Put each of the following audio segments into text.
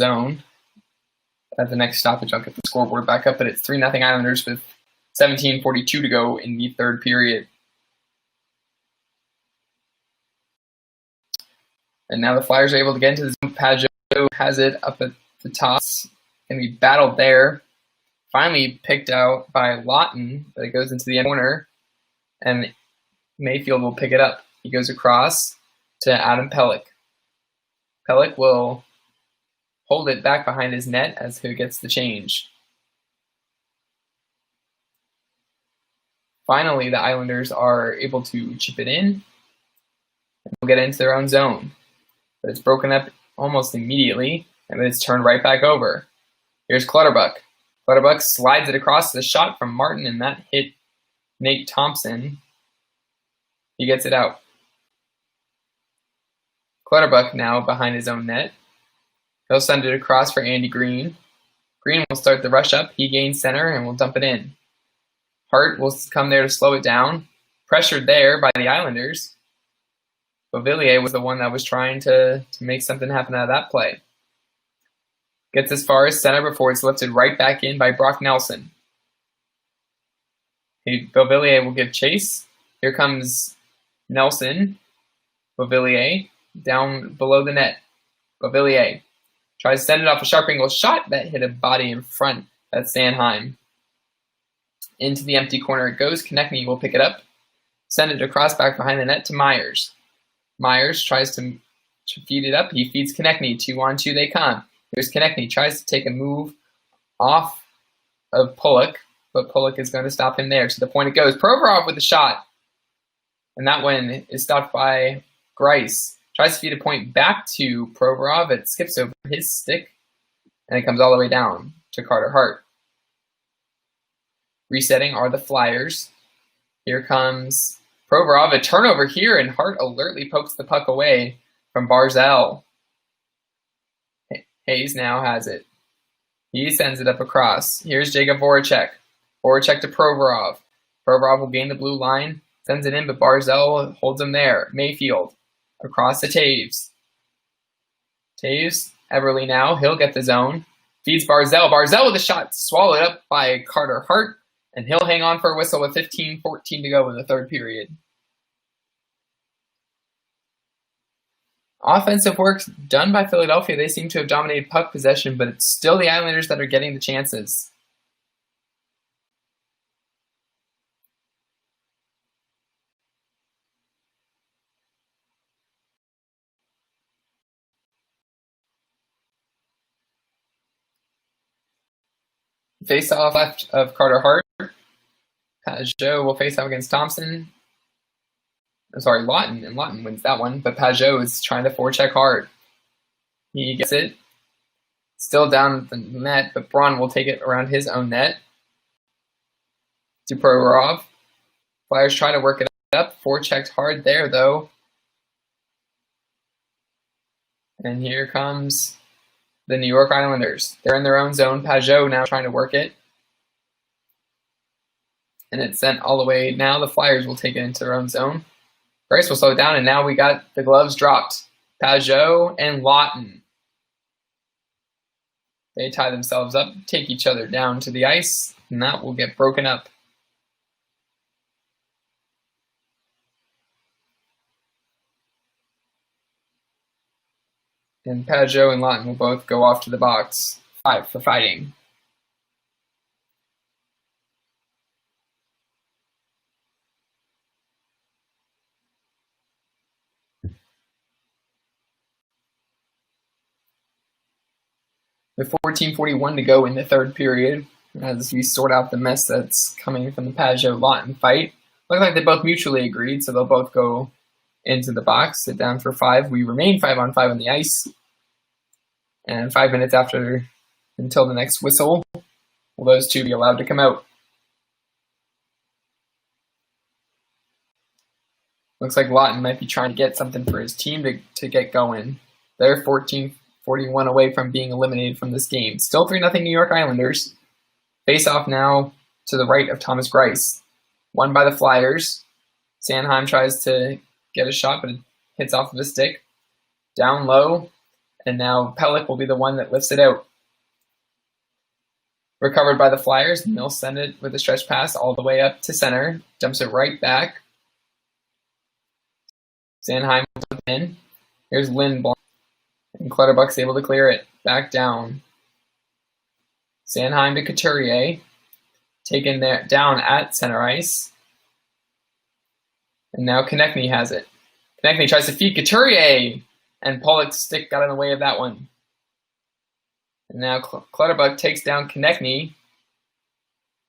zone. At the next stoppage, I'll get the scoreboard back up, but it's 3-0 Islanders with 17:42 to go in the third period. And now the Flyers are able to get into the zone. Pageau has it up at the top. Going to be battled there. Finally picked out by Lawton, but it goes into the end corner, and Mayfield will pick it up. He goes across to Adam Pelech. Pelech will hold it back behind his net as who gets the change. Finally, the Islanders are able to chip it in and will get into their own zone. But it's broken up almost immediately, and then it's turned right back over. Here's Clutterbuck. Clutterbuck slides it across the shot from Martin, and that hit Nate Thompson. He gets it out. Clutterbuck now behind his own net. He'll send it across for Andy Green. Green will start the rush up. He gains center and will dump it in. Hart will come there to slow it down. Pressured there by the Islanders. Beauvillier was the one that was trying to make something happen out of that play. Gets as far as center before it's lifted right back in by Brock Nelson. Beauvillier will give chase. Here comes Nelson. Beauvillier down below the net. Beauvillier tries to send it off a sharp angle shot that hit a body in front. That's Sanheim. Into the empty corner it goes. Konechny will pick it up. Send it across back behind the net to Myers. Myers tries to feed it up. He feeds Konechny. 2-on-2 they come. Here's Konechny. Tries to take a move off of Pulock, but Pulock is going to stop him there. To the point it goes. Provorov with the shot. And that one is stopped by Greiss. Tries to feed a point back to Provorov. It skips over his stick, and it comes all the way down to Carter Hart. Resetting are the Flyers. Here comes Provorov. A turnover here, and Hart alertly pokes the puck away from Barzal. Hayes now has it. He sends it up across. Here's Jacob Voracek. Voracek to Provorov. Provorov will gain the blue line. Sends it in, but Barzal holds him there. Mayfield. Across to Taves. Taves, Everly now. He'll get the zone. Feeds Barzal. Barzal with a shot swallowed up by Carter Hart. And he'll hang on for a whistle with 15-14 to go in the third period. Offensive work done by Philadelphia. They seem to have dominated puck possession, but it's still the Islanders that are getting the chances. Face off left of Carter Hart. Pageau will face off against Thompson. Sorry, Lawton, and Lawton wins that one, but Pageau is trying to forecheck hard. He gets it. Still down the net, but Braun will take it around his own net. To Provorov. Flyers try to work it up. Forechecked hard there, though. And here comes the New York Islanders. They're in their own zone. Pageau now trying to work it. And it's sent all the way. Now the Flyers will take it into their own zone. Greiss will slow it down, and now we got the gloves dropped. Pageau and Lawton. They tie themselves up, take each other down to the ice, and that will get broken up. And Pageau and Lawton will both go off to the box. 5 for fighting. With 14:41 to go in the third period, as we sort out the mess that's coming from the Pageau-Lawton fight. Look like they both mutually agreed, so they'll both go into the box, sit down for 5. We remain 5-on-5 on the ice. And 5 minutes until the next whistle, will those two be allowed to come out? Looks like Lawton might be trying to get something for his team to get going. They're 14:41 away from being eliminated from this game. Still 3-0 New York Islanders. Face off now to the right of Thomas Greiss. Won by the Flyers. Sanheim tries to get a shot, but it hits off of the stick. Down low. And now Pellick will be the one that lifts it out. Recovered by the Flyers, and they'll send it with a stretch pass all the way up to center. Dumps it right back. Sanheim in. Here's Lindblom. And Clutterbuck's able to clear it. Back down. Sanheim to Couturier. Taken there down at center ice. And now Konechny has it. Konechny tries to feed Couturier. And Pollock's stick got in the way of that one. And now Clutterbuck takes down Konechny,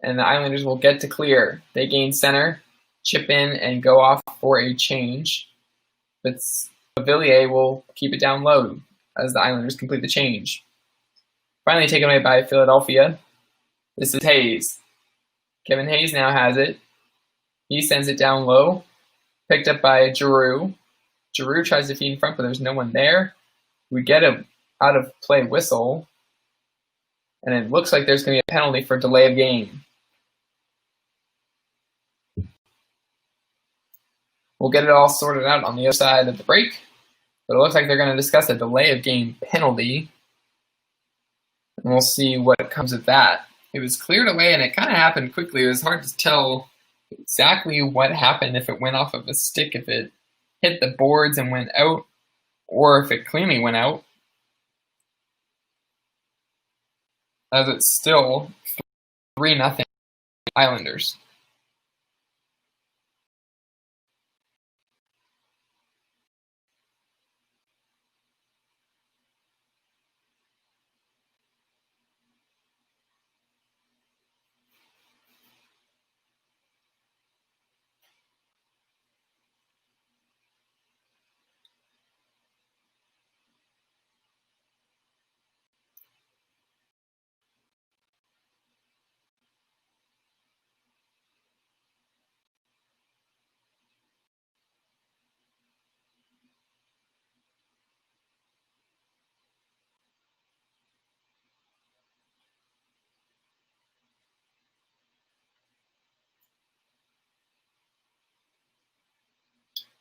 and the Islanders will get to clear. They gain center, chip in, and go off for a change. But Villiers will keep it down low as the Islanders complete the change. Finally taken away by Philadelphia. This is Hayes. Kevin Hayes now has it. He sends it down low. Picked up by Giroux. Giroux tries to feed in front, but there's no one there. We get a out of play whistle. And it looks like there's going to be a penalty for delay of game. We'll get it all sorted out on the other side of the break. But it looks like they're going to discuss a delay of game penalty. And we'll see what comes of that. It was cleared away and it kind of happened quickly. It was hard to tell exactly what happened, if it went off of a stick, if it hit the boards and went out, or if it cleanly went out. As it's still 3-0 Islanders.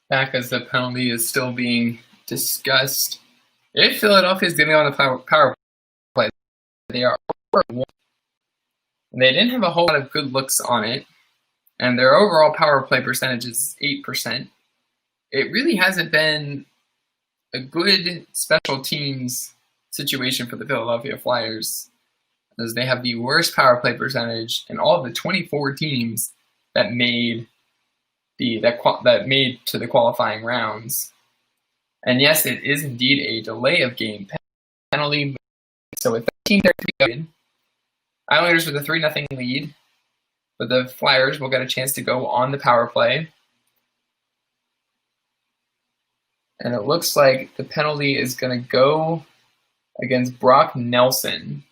Back as the penalty is still being discussed. If Philadelphia is getting on the power play, they are over 1. They didn't have a whole lot of good looks on it, and their overall power play percentage is 8%. It really hasn't been a good special teams situation for the Philadelphia Flyers, as they have the worst power play percentage in all of the 24 teams that made to the qualifying rounds. And yes, it is indeed a delay of game penalty. So with 13:30, Islanders with a 3-0 lead, but the Flyers will get a chance to go on the power play. And it looks like the penalty is going to go against Brock Nelson.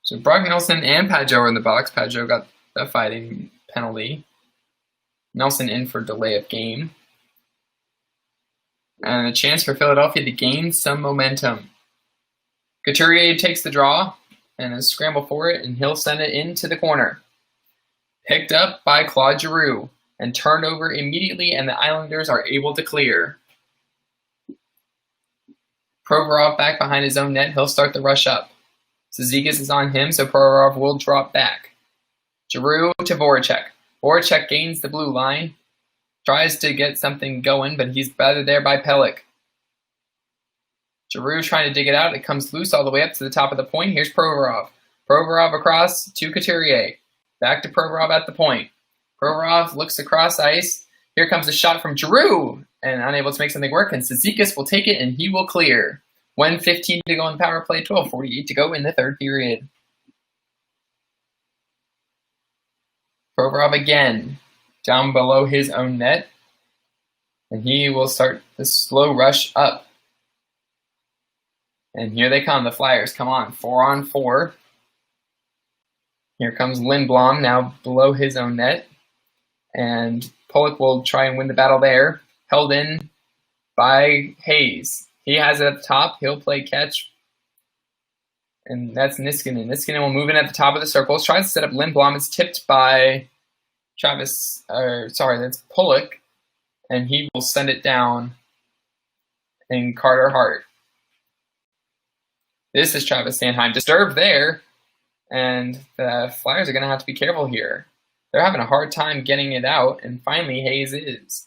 So Brock Nelson and Pageau are in the box. Pageau got the fighting penalty. Nelson in for delay of game. And a chance for Philadelphia to gain some momentum. Couturier takes the draw and a scramble for it, and he'll send it into the corner. Picked up by Claude Giroux and turned over immediately, and the Islanders are able to clear. Provorov back behind his own net. He'll start the rush up. Cizikas is on him, so Provorov will drop back. Giroux to Voracek. Voracek gains the blue line. Tries to get something going, but he's battered there by Pellick. Giroux trying to dig it out. It comes loose all the way up to the top of the point. Here's Provorov. Provorov across to Couturier. Back to Provorov at the point. Provorov looks across ice. Here comes a shot from Giroux, and unable to make something work, and Cizikas will take it, and he will clear. 1:15 to go in power play, 12:48 to go in the third period. Provorov again, down below his own net, and he will start the slow rush up. And here they come, the Flyers. Come on, 4-on-4. Here comes Lindblom, now below his own net. And Pollock will try and win the battle there. Held in by Hayes. He has it at the top. He'll play catch. And that's Niskanen. Niskanen will move in at the top of the circles. Tries to set up Lindblom. It's tipped by that's Pollock. and he will send it down in Carter Hart. This is Travis Sanheim. Disturbed there, and the Flyers are going to have to be careful here. They're having a hard time getting it out, and finally Hayes is.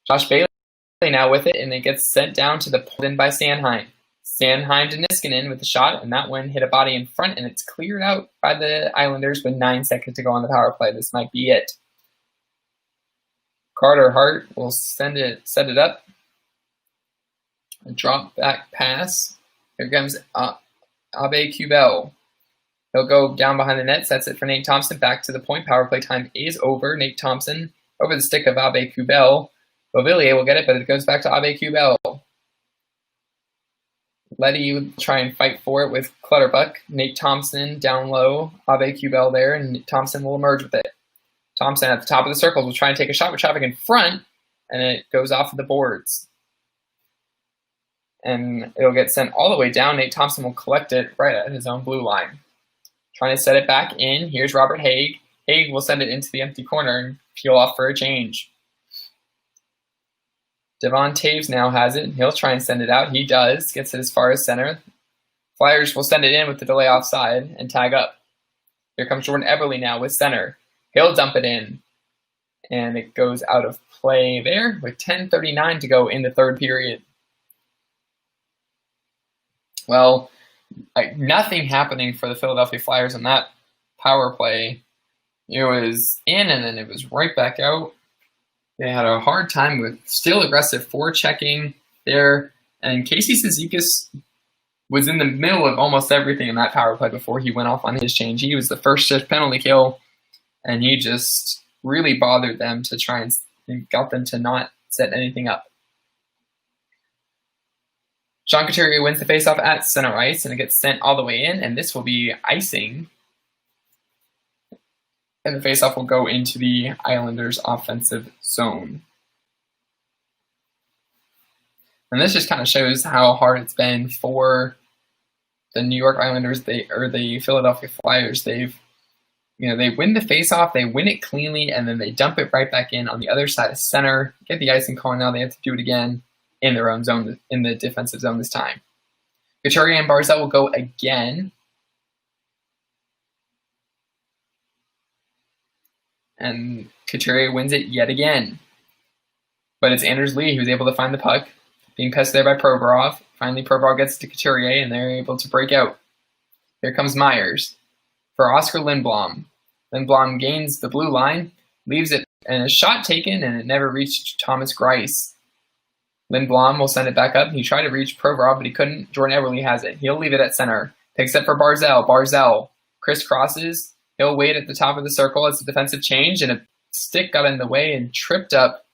Josh Bailey now with it, and it gets sent down to the pulled in by Sanheim. Sanheim to Niskanen with the shot, and that one hit a body in front, and it's cleared out by the Islanders with 9 seconds to go on the power play. This might be it. Carter Hart will set it up. A drop back pass. Here comes Abe Kubel. He'll go down behind the net, sets it for Nate Thompson. Back to the point. Power play time is over. Nate Thompson over the stick of Abe Kubel. Beauvillier will get it, but it goes back to Abe Kubel. Leddy will try and fight for it with Clutterbuck. Nate Thompson down low. Abe Kubel there, and Thompson will emerge with it. Thompson at the top of the circle will try and take a shot with traffic in front, and it goes off of the boards. And it'll get sent all the way down. Nate Thompson will collect it right at his own blue line. Trying to set it back in. Here's Robert Haig. Haig will send it into the empty corner and peel off for a change. Devon Taves now has it. He'll try and send it out. He does. Gets it as far as center. Flyers will send it in with the delay offside and tag up. Here comes Jordan Eberle now with center. He'll dump it in. And it goes out of play there with 10:39 to go in the third period. Well, nothing happening for the Philadelphia Flyers on that power play. It was in and then it was right back out. They had a hard time with still aggressive forechecking there. And Casey Cizikas was in the middle of almost everything in that power play before he went off on his change. He was the first shift penalty kill, and he just really bothered them to try and got them to not set anything up. John Couturier wins the faceoff at center ice, and it gets sent all the way in, and this will be icing. And the faceoff will go into the Islanders' offensive zone. And this just kind of shows how hard it's been for the New York Islanders, or the Philadelphia Flyers. They win the faceoff, they win it cleanly, and then they dump it right back in on the other side of center. Get the icing call. Now they have to do it again in their own zone, in the defensive zone this time. Couturier and Barzal will go again. And Couturier wins it yet again. But it's Anders Lee who's able to find the puck, being pestered there by Provorov. Finally, Provorov gets to Couturier, and they're able to break out. Here comes Myers for Oscar Lindblom. Lindblom gains the blue line, leaves it, and a shot taken, and it never reached Thomas Greiss. Lindblom will send it back up. He tried to reach Provorov, but he couldn't. Jordan Eberle has it. He'll leave it at center. Picks it for Barzal. Barzal crisscrosses. He'll wait at the top of the circle as a defensive change, and a stick got in the way and tripped up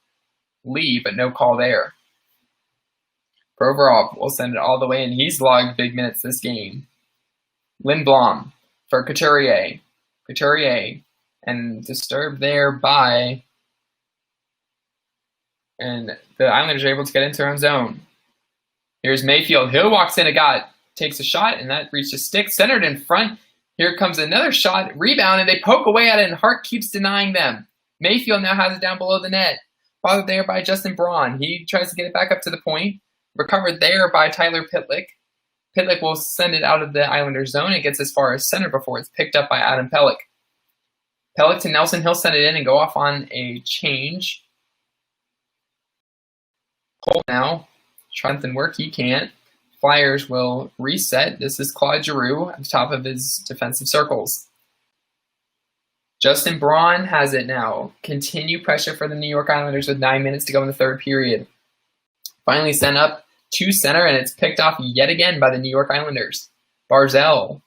Lee, but no call there. Provorov will send it all the way, and he's logged big minutes this game. Lindblom for Couturier. Couturier, and disturbed there by... And the Islanders are able to get into their own zone. Here's Mayfield. Hill walks in, takes a shot, and that reached a stick, centered in front. Here comes another shot, rebound, and they poke away at it, and Hart keeps denying them. Mayfield now has it down below the net. Bothered there by Justin Braun. He tries to get it back up to the point. Recovered there by Tyler Pitlick. Pitlick will send it out of the Islanders zone. It gets as far as center before it's picked up by Adam Pelech. Pelech to Nelson. He'll send it in and go off on a change. Cole now. Trying to work. He can't. Flyers will reset. This is Claude Giroux at the top of his defensive circles. Justin Braun has it now. Continue pressure for the New York Islanders with 9 minutes to go in the third period. Finally sent up to center, and it's picked off yet again by the New York Islanders. Barzal.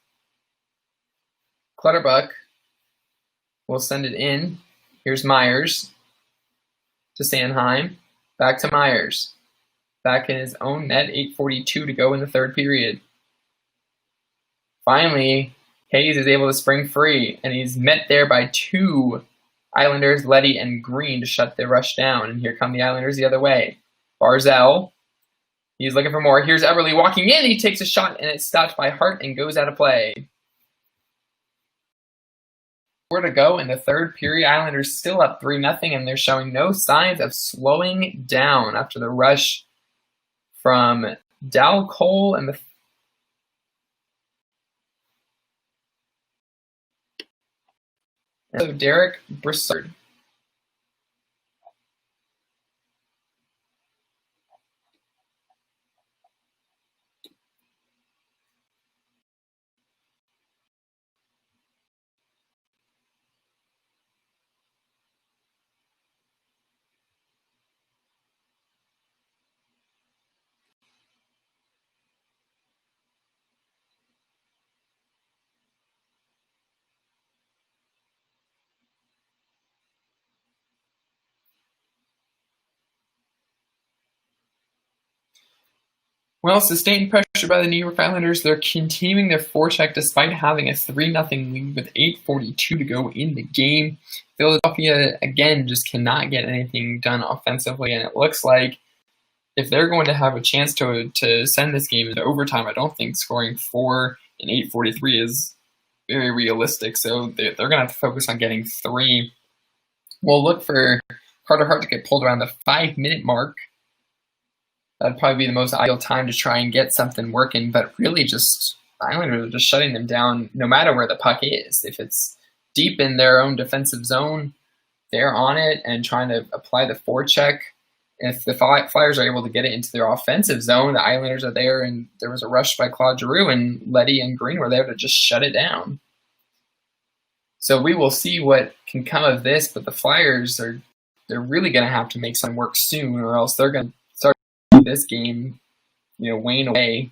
Clutterbuck will send it in. Here's Myers to Sanheim. Back to Myers. Back in his own net, 8:42 to go in the third period. Finally, Hayes is able to spring free, and he's met there by two Islanders, Leddy and Green, to shut the rush down. And here come the Islanders the other way. Barzal, he's looking for more. Here's Eberle walking in. He takes a shot, and it's stopped by Hart and goes out of play. to go in the third period. Islanders still up 3-0, and they're showing no signs of slowing down after the rush from Dal Cole and Derek Brassard. Well, sustained pressure by the New York Islanders. They're continuing their forecheck despite having a 3-0 lead with 8:42 to go in the game. Philadelphia, again, just cannot get anything done offensively, and it looks like if they're going to have a chance to send this game into overtime, I don't think scoring 4 in 8:43 is very realistic, so they're going to have to focus on getting 3. We'll look for Carter Hart to get pulled around the 5-minute mark. That'd probably be the most ideal time to try and get something working, but really just the Islanders are just shutting them down no matter where the puck is. If it's deep in their own defensive zone, they're on it and trying to apply the forecheck. If the Flyers are able to get it into their offensive zone, the Islanders are there, and there was a rush by Claude Giroux, and Leddy and Green were there to just shut it down. So we will see what can come of this, but the Flyers they're really going to have to make something work soon, or else they're going to start this game, wane away.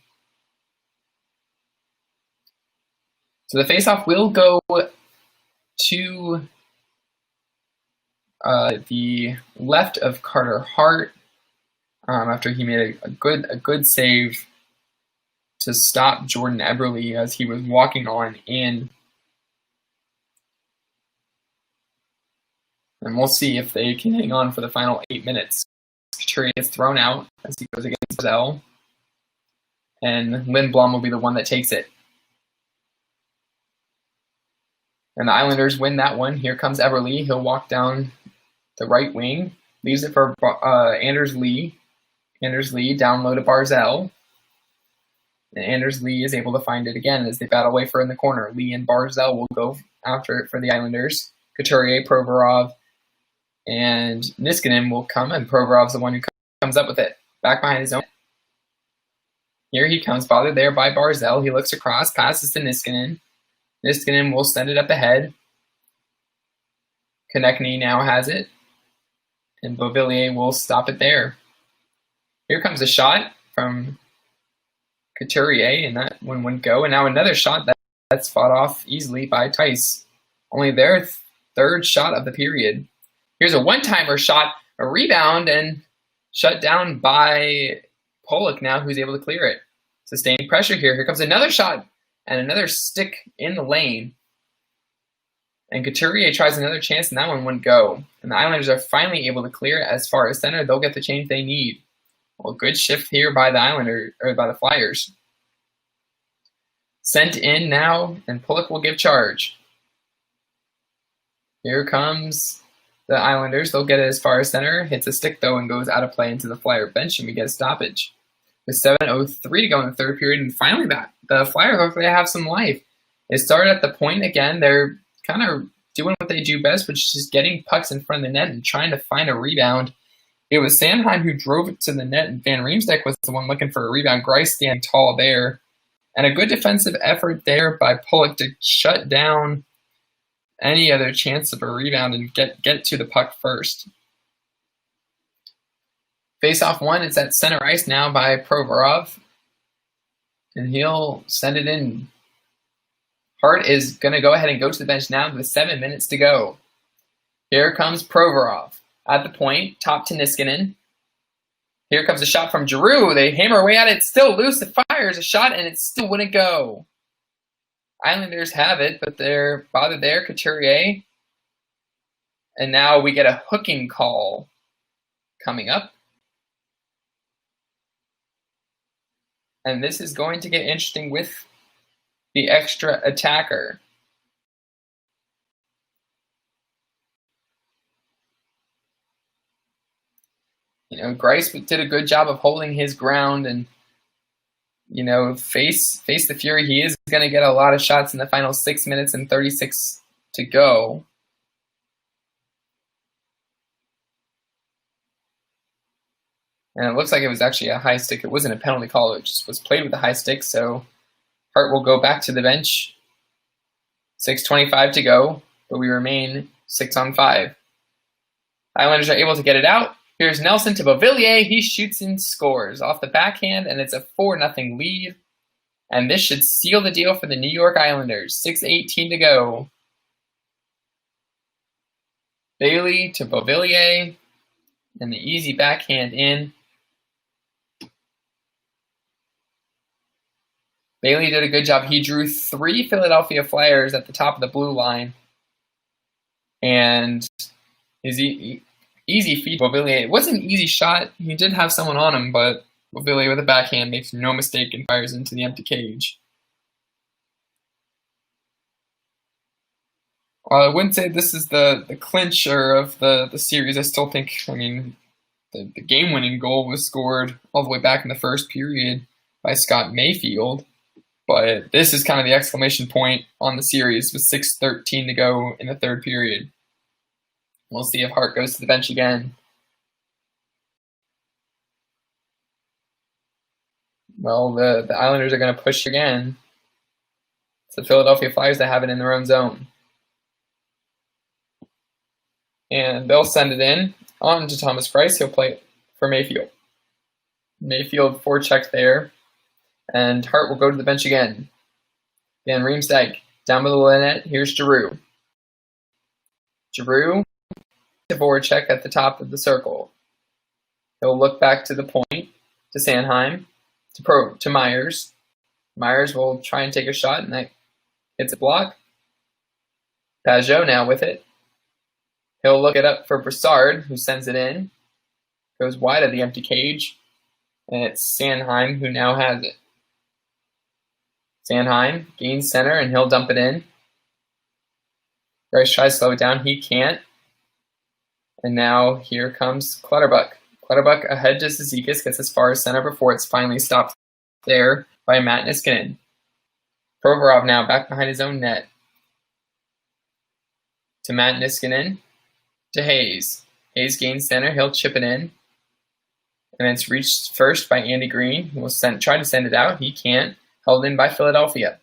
So the faceoff will go to the left of Carter Hart after he made a good save to stop Jordan Eberle as he was walking on in. And we'll see if they can hang on for the final 8 minutes. Couturier gets thrown out as he goes against Barzal, and Lindblom will be the one that takes it. And the Islanders win that one. Here comes Eberle. He'll walk down the right wing, leaves it for Anders Lee. Anders Lee down low to Barzal. And Anders Lee is able to find it again as they battle away for in the corner. Lee and Barzal will go after it for the Islanders. Couturier, Provorov, and Niskanen will come, and Provorov's the one who comes up with it. Back behind his own. Here he comes, bothered there by Barzal. He looks across, passes to Niskanen. Niskanen will send it up ahead. Konechny now has it, and Beauvillier will stop it there. Here comes a shot from Couturier, and that one wouldn't go. And now another shot that's fought off easily by Tice. Only their third shot of the period. Here's a one-timer shot, a rebound, and shut down by Pollock now, who's able to clear it. Sustained pressure here. Here comes another shot and another stick in the lane. And Couturier tries another chance, and that one wouldn't go. And the Islanders are finally able to clear it as far as center. They'll get the change they need. Well, good shift here by the Flyers. Sent in now, and Pollock will give charge. Here comes the Islanders. They'll get it as far as center. Hits a stick, though, and goes out of play into the Flyer bench, and we get a stoppage. With 7:03 to go in the third period, and finally the Flyers hopefully have some life. It started at the point again. They're kind of doing what they do best, which is just getting pucks in front of the net and trying to find a rebound. It was Sanheim who drove it to the net, and Van Riemsdyk was the one looking for a rebound. Greiss standing tall there. And a good defensive effort there by Pollock to shut down any other chance of a rebound and get to the puck first. Face-off one, it's at center ice now by Provorov. And he'll send it in. Hart is going to go ahead and go to the bench now with 7 minutes to go. Here comes Provorov at the point, top to Niskanen. Here comes a shot from Giroux. They hammer away at it. It's still loose. It fires a shot, and it still wouldn't go. Islanders have it, but they're bothered there. Couturier. And now we get a hooking call coming up. And this is going to get interesting with the extra attacker. Grice did a good job of holding his ground and, face the Fury. He is going to get a lot of shots in the final 6 minutes and 36 to go. And it looks like it was actually a high stick. It wasn't a penalty call. It just was played with a high stick. So Hart will go back to the bench. 6:25 to go, but we remain 6-on-5. Islanders are able to get it out. Here's Nelson to Beauvillier. He shoots and scores off the backhand, and it's a 4-0 lead. And this should seal the deal for the New York Islanders. 6:18 to go. Bailey to Beauvillier, and the easy backhand in. Bailey did a good job. He drew 3 Philadelphia Flyers at the top of the blue line. And his easy feed, Beauvillier. It wasn't an easy shot. He did have someone on him, but Beauvillier with a backhand makes no mistake and fires into the empty cage. I wouldn't say this is the clincher of the series. I still think, the game-winning goal was scored all the way back in the first period by Scott Mayfield. But this is kind of the exclamation point on the series with 6:13 to go in the third period. We'll see if Hart goes to the bench again. Well, the Islanders are going to push again. It's the Philadelphia Flyers that have it in their own zone. And they'll send it in on to Thomas Greiss. He'll play it for Mayfield. Mayfield forecheck there. And Hart will go to the bench again. Van Riemsdyk down below the net. Here's Giroux. Giroux to Voracek at the top of the circle. He'll look back to the point, to Sanheim, to Myers. Myers will try and take a shot, and that hits a block. Pageau now with it. He'll look it up for Brassard, who sends it in. Goes wide of the empty cage. And it's Sanheim who now has it. Sanheim gains center, and he'll dump it in. Greiss tries to slow it down. He can't. And now here comes Clutterbuck. Clutterbuck ahead to Cizikas, gets as far as center before it's finally stopped there by Matt Niskanen. Provorov now back behind his own net. To Matt Niskanen. To Hayes. Hayes gains center. He'll chip it in. And it's reached first by Andy Green, who will try to send it out. He can't. Held in by Philadelphia.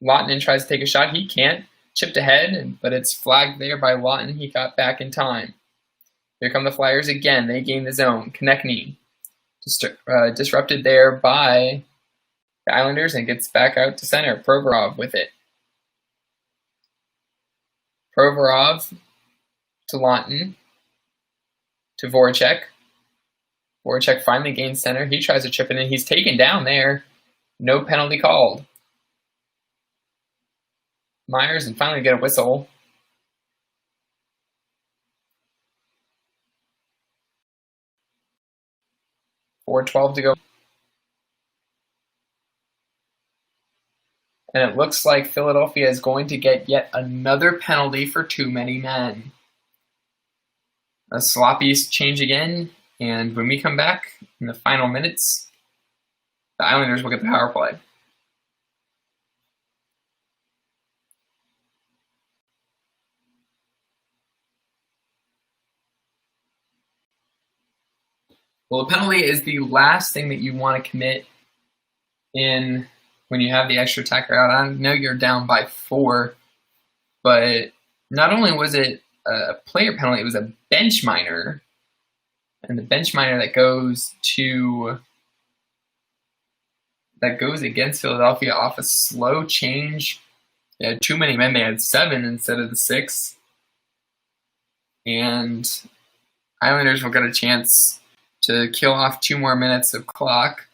Lawton tries to take a shot. He can't. Chipped ahead, but it's flagged there by Lawton. He got back in time. Here come the Flyers again. They gain the zone. Konechny disrupted there by the Islanders and gets back out to center. Provorov with it. Provorov to Lawton. To Voracek. Voracek finally gains center. He tries to chip it in. He's taken down there. No penalty called. Myers and finally get a whistle. .412 to go. And it looks like Philadelphia is going to get yet another penalty for too many men. A sloppy change again. And when we come back in the final minutes, the Islanders will get the power play. Well, the penalty is the last thing that you want to commit in when you have the extra attacker out. I know you're down by 4, but not only was it a player penalty, it was a bench minor. And the bench minor that goes against Philadelphia off a slow change. They had too many men. They had 7 instead of the 6. And Islanders will get a chance to kill off 2 more minutes of clock.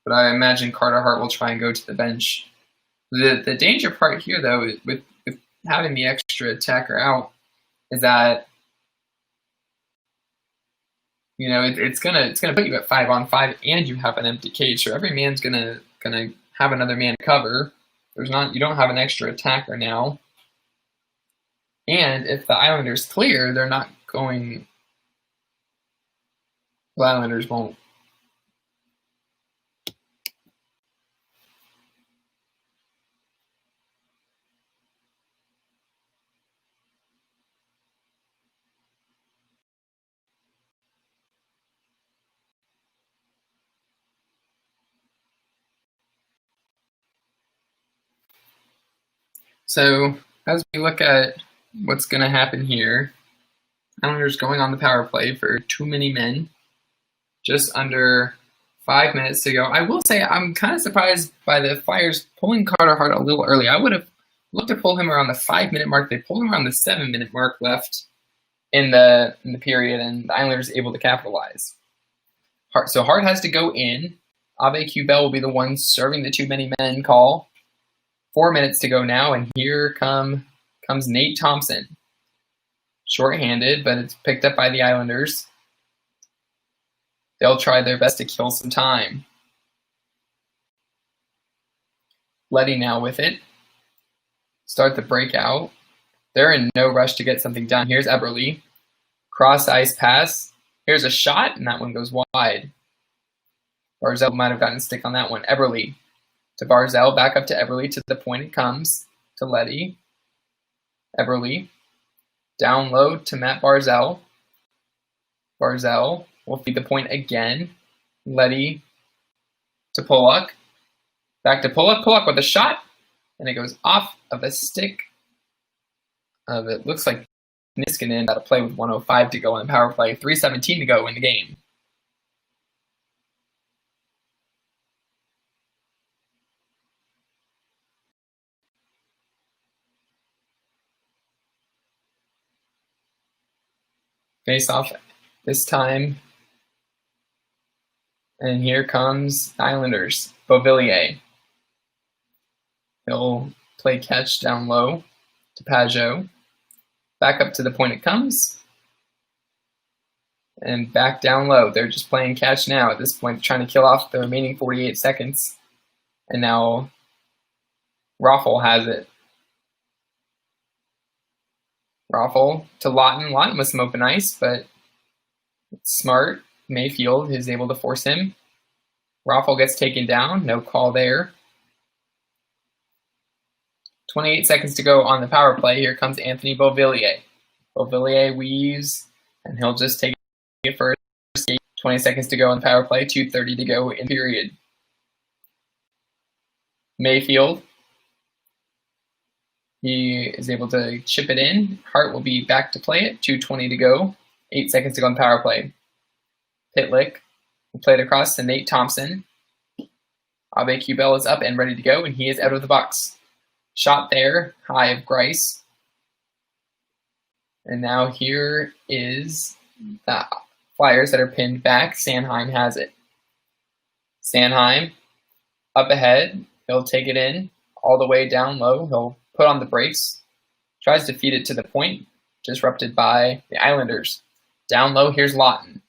But I imagine Carter Hart will try and go to the bench. The danger part here, though, with having the extra attacker out, is that it's gonna put you at 5-on-5, and you have an empty cage, so every man's gonna have another man cover. You don't have an extra attacker now, and if the Islanders clear, they're not going. The Islanders won't. So as we look at what's going to happen here, Islanders going on the power play for too many men. Just under 5 minutes to go. I will say I'm kind of surprised by the Flyers pulling Carter Hart a little early. I would have looked to pull him around the 5-minute mark. They pulled him around the 7-minute mark left in the period, and the Islanders able to capitalize. So Hart has to go in. Aube-Kubel will be the one serving the too many men call. 4 minutes to go now, and here comes Nate Thompson. Short-handed, but it's picked up by the Islanders. They'll try their best to kill some time. Leddy now with it. Start the breakout. They're in no rush to get something done. Here's Eberle. Cross-ice pass. Here's a shot, and that one goes wide. Barzal might have gotten a stick on that one. Eberle to Barzal. Back up to Eberle. To the point it comes. To Leddy. Eberle. Down low to Matt Barzal. Barzal will feed the point again. Leddy to Pulock. Back to Pulock. Pulock with a shot. And it goes off of a stick of, it looks like Niskanen got a play with 1:05 to go on the power play. 3:17 to go in the game. Face off this time. And here comes Islanders. Beauvillier. He'll play catch down low to Pajot. Back up to the point it comes. And back down low. They're just playing catch now at this point, trying to kill off the remaining 48 seconds. And now Raffl has it. Raffl to Lawton. Lawton with some open ice, but it's smart. Mayfield is able to force him. Raffl gets taken down. No call there. 28 seconds to go on the power play. Here comes Anthony Beauvillier. Beauvillier weaves, and he'll just take it first. 20 seconds to go on the power play. 2:30 to go in period. Mayfield. He is able to chip it in. Hart will be back to play it. 2:20 to go. 8 seconds to go on the power play. Pitlick will play it across to Nate Thompson. Aube-Kubel is up and ready to go, and he is out of the box. Shot there, high of Greiss. And now here is the Flyers that are pinned back. Sanheim has it. Sanheim up ahead. He'll take it in all the way down low. He'll put on the brakes. Tries to feed it to the point. Disrupted by the Islanders. Down low, here's Lawton.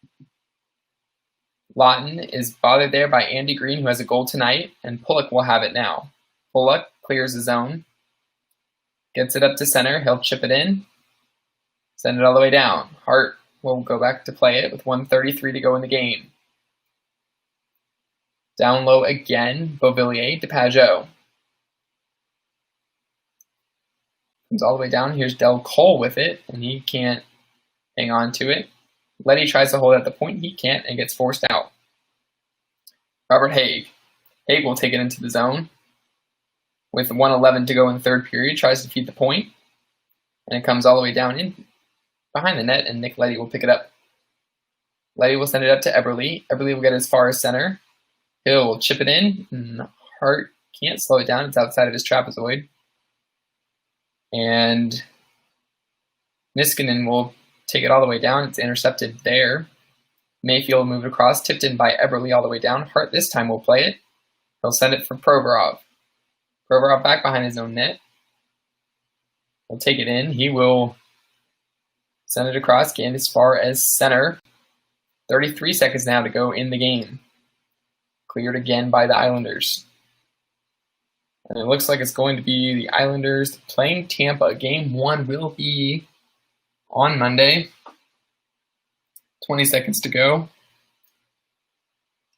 Lawton is bothered there by Andy Green, who has a goal tonight, and Pulock will have it now. Pulock clears the zone. Gets it up to center. He'll chip it in. Send it all the way down. Hart will go back to play it with 1:33 to go in the game. Down low again. Beauvillier to Pajot. Comes all the way down. Here's Del Cole with it, and he can't hang on to it. Leddy tries to hold it at the point. He can't and gets forced out. Robert Haig. Haig will take it into the zone. With 1:11 to go in the third period, tries to feed the point. And it comes all the way down in behind the net, and Nick Leddy will pick it up. Leddy will send it up to Eberle. Eberle will get as far as center. He'll chip it in. And Hart can't slow it down. It's outside of his trapezoid. And Niskanen will take it all the way down. It's intercepted there. Mayfield moved across, tipped in by Eberle all the way down. Hart this time will play it. He'll send it for Provorov. Provorov back behind his own net. He'll take it in. He will send it across, get as far as center. 33 seconds now to go in the game. Cleared again by the Islanders. And it looks like it's going to be the Islanders playing Tampa. Game 1 will be on Monday. 20 seconds to go.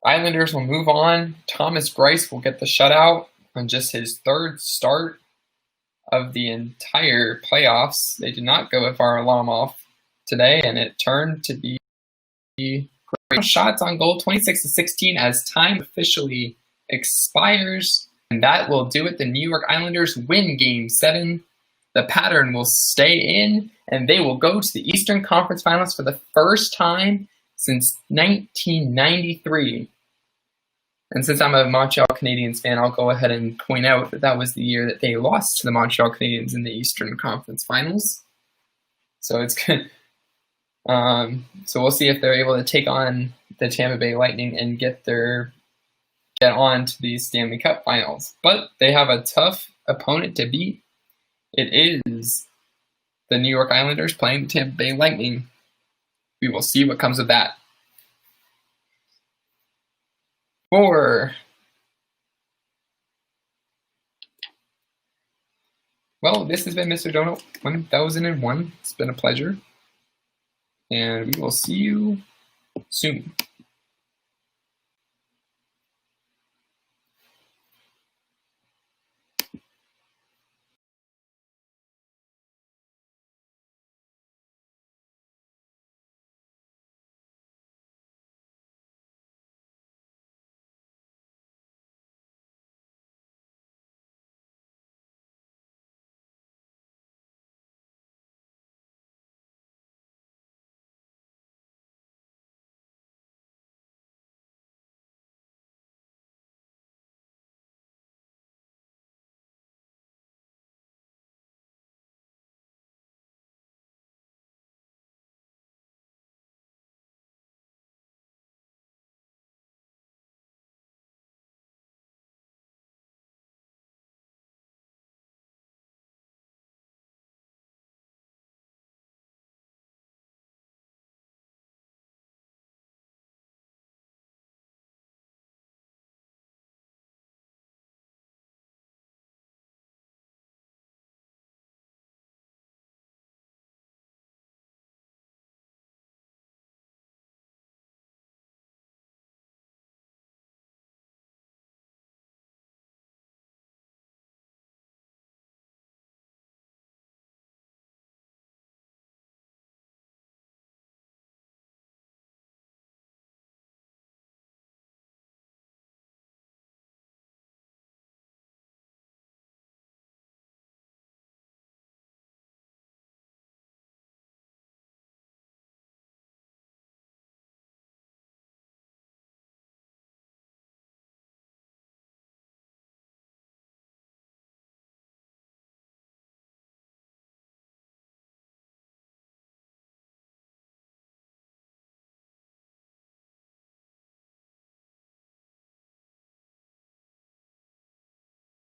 Islanders will move on. Thomas Greiss will get the shutout on just his third start of the entire playoffs. They did not go with Varlamov today, and it turned to be great shots on goal, 26-16, as time officially expires. And that will do it. The New York Islanders win Game 7. The pattern will stay in, and they will go to the Eastern Conference Finals for the first time since 1993. And since I'm a Montreal Canadiens fan, I'll go ahead and point out that that was the year that they lost to the Montreal Canadiens in the Eastern Conference Finals. So it's good. So we'll see if they're able to take on the Tampa Bay Lightning and get on to the Stanley Cup Finals. But they have a tough opponent to beat. It is the New York Islanders playing the Tampa Bay Lightning. We will see what comes of that. Well, this has been Mr. Donut 1001. It's been a pleasure. And we will see you soon.